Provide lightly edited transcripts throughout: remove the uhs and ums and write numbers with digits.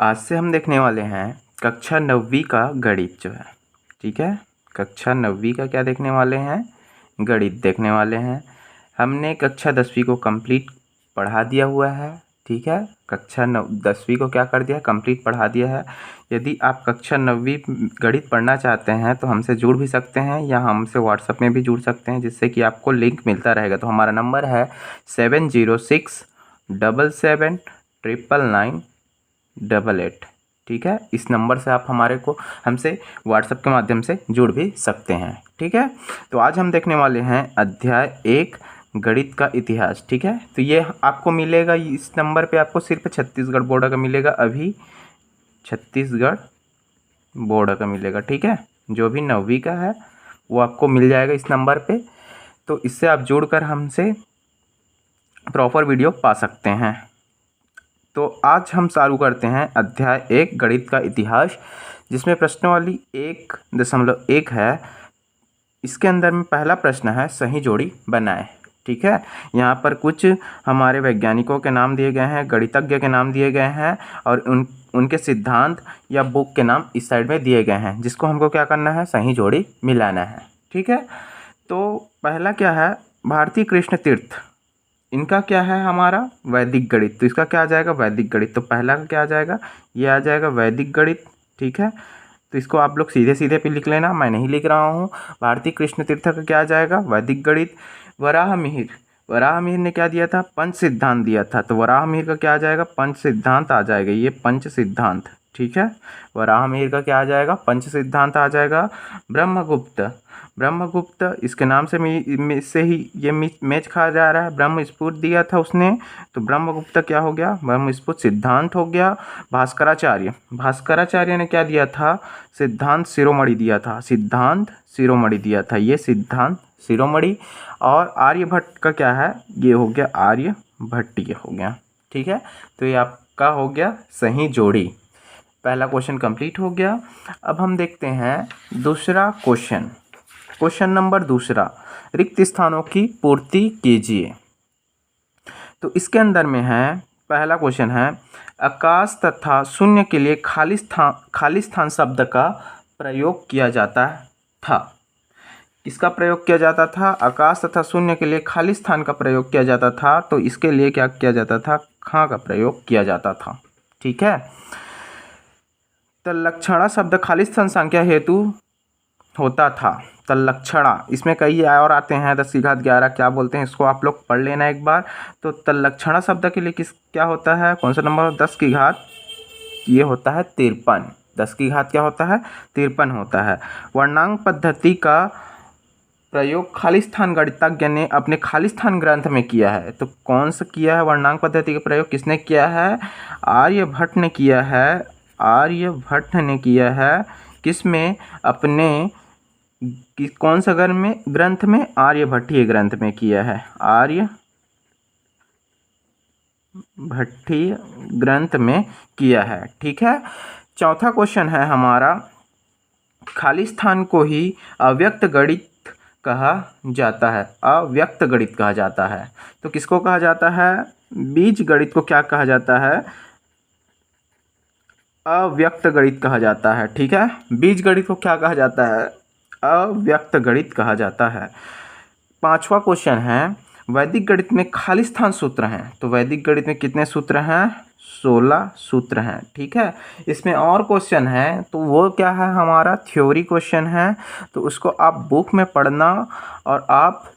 आज से हम देखने वाले हैं कक्षा 9वीं का गणित जो है, ठीक है। कक्षा 9वीं का क्या देखने वाले हैं? गणित देखने वाले हैं। हमने कक्षा 10वीं को कंप्लीट पढ़ा दिया हुआ है, ठीक है। कक्षा 10वीं को क्या कर दिया? कंप्लीट पढ़ा दिया है। यदि आप कक्षा 9वीं गणित पढ़ना चाहते हैं तो हमसे जुड़ भी सकते हैं या हमसे व्हाट्सएप में भी जुड़ सकते हैं, जिससे कि आपको लिंक मिलता रहेगा। तो हमारा नंबर है 7067779988, ठीक है। इस नंबर से आप हमसे व्हाट्सएप के माध्यम से जुड़ भी सकते हैं, ठीक है। तो आज हम देखने वाले हैं अध्याय 1 गणित का इतिहास, ठीक है। तो ये आपको मिलेगा, इस नंबर पे आपको सिर्फ छत्तीसगढ़ बोर्ड का मिलेगा, अभी छत्तीसगढ़ बोर्ड का मिलेगा, ठीक है। जो भी 9वीं का है वो आपको मिल जाएगा इस नंबर पे। तो इससे आप जुड़कर हमसे प्रॉपर वीडियो पा सकते हैं। तो आज हम चालू करते हैं अध्याय 1 गणित का इतिहास, जिसमें प्रश्नावली 1.1 है। इसके अंदर में पहला प्रश्न है सही जोड़ी बनाएं, ठीक है। यहाँ पर कुछ हमारे वैज्ञानिकों के नाम दिए गए हैं, गणितज्ञ के नाम दिए गए हैं और उनके सिद्धांत या बुक के नाम इस साइड में दिए गए हैं, जिसको हमको क्या करना है? सही जोड़ी मिलाना है, ठीक है। तो पहला क्या है? भारती कृष्ण तीर्थ, इनका क्या है? हमारा वैदिक गणित। तो इसका क्या आ जाएगा? वैदिक गणित। तो पहला का क्या आ जाएगा? ये आ जाएगा वैदिक गणित, ठीक है। तो इसको आप लोग सीधे सीधे पे लिख लेना, मैं नहीं लिख रहा हूँ। भारती कृष्ण तीर्थ का क्या आ जाएगा? वैदिक गणित। वराहमिहिर ने क्या दिया था? पंच सिद्धांत दिया था। तो वराहमिहिर का क्या आ जाएगा? पंच सिद्धांत आ जाएगा, ये पंच सिद्धांत, ठीक है। वराहमिहिर का क्या आ जाएगा? पंच सिद्धांत आ जाएगा। ब्रह्मगुप्त इसके नाम से ही ये मैच खा जा रहा है। ब्रह्मस्फुट दिया था उसने, तो ब्रह्मगुप्त क्या हो गया? ब्रह्मस्फुट सिद्धांत हो गया। भास्कराचार्य ने क्या दिया था? सिद्धांत शिरोमणि दिया था। ये सिद्धांत शिरोमणि। और आर्यभट्ट का क्या है? ये हो गया आर्यभट्टीय हो गया, ठीक है। तो ये आपका हो गया सही जोड़ी। पहला क्वेश्चन कंप्लीट हो गया। अब हम देखते हैं दूसरा क्वेश्चन नंबर 2, रिक्त स्थानों की पूर्ति कीजिए। तो इसके अंदर में है, पहला क्वेश्चन है आकाश तथा शून्य के लिए खाली स्थान शब्द का प्रयोग किया जाता था। किसका प्रयोग किया जाता था? आकाश तथा शून्य के लिए खाली स्थान का प्रयोग किया जाता था। तो इसके लिए क्या किया जाता था? खां का प्रयोग किया जाता था, ठीक है। तल्लक्षणा शब्द खाली स्थान संख्या हेतु होता था। तल्लक्षणा, इसमें कई और आते हैं, 10 की घात 11 क्या बोलते हैं, इसको आप लोग पढ़ लेना एक बार। तो तल्लक्षणा शब्द के लिए क्या होता है? कौन सा नंबर? 10 की घात, ये होता है 53। 10 की घात क्या होता है? 53 होता है। वर्णांक पद्धति का प्रयोग खालिस्थान गणितज्ञ ने अपने खालिस्थान ग्रंथ में किया है। तो कौन सा किया है? वर्णांक पद्धति का प्रयोग किसने किया है? आर्यभट्ट ने किया है। किसमें? अपने कौन सा ग्रंथ में? आर्यभट्टीय ग्रंथ में किया है। आर्यभट्टीय ग्रंथ में किया है, ठीक है। चौथा क्वेश्चन है हमारा, खाली स्थान को ही अव्यक्त गणित कहा जाता है। तो किसको कहा जाता है? बीज गणित को क्या कहा जाता है? अव्यक्त गणित कहा जाता है, ठीक है। बीज गणित को क्या कहा जाता है? अव्यक्त गणित कहा जाता है। पांचवा क्वेश्चन है, वैदिक गणित में खाली स्थान सूत्र हैं। तो वैदिक गणित में कितने सूत्र हैं? 16 सूत्र हैं, ठीक है। इसमें और क्वेश्चन है, तो वो क्या है? हमारा थ्योरी क्वेश्चन है। तो उसको आप बुक में पढ़ना और आप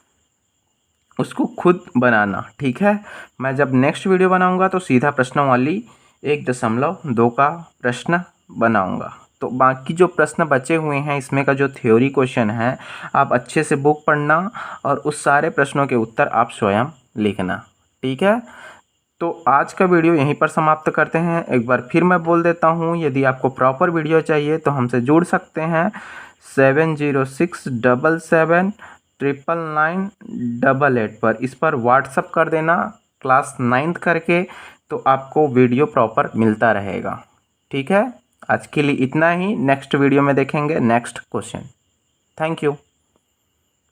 उसको खुद बनाना, ठीक है। मैं जब नेक्स्ट वीडियो बनाऊंगा तो सीधा प्रश्नावली 1.2 का प्रश्न बनाऊंगा। तो बाकी जो प्रश्न बचे हुए हैं इसमें का जो थ्योरी क्वेश्चन है, आप अच्छे से बुक पढ़ना और उस सारे प्रश्नों के उत्तर आप स्वयं लिखना, ठीक है। तो आज का वीडियो यहीं पर समाप्त करते हैं। एक बार फिर मैं बोल देता हूँ, यदि आपको प्रॉपर वीडियो चाहिए तो हमसे जुड़ सकते हैं 7067779988 पर। इस पर व्हाट्सअप कर देना क्लास 9th करके, तो आपको वीडियो प्रॉपर मिलता रहेगा, ठीक है। आज के लिए इतना ही। नेक्स्ट वीडियो में देखेंगे नेक्स्ट क्वेश्चन। Thank you.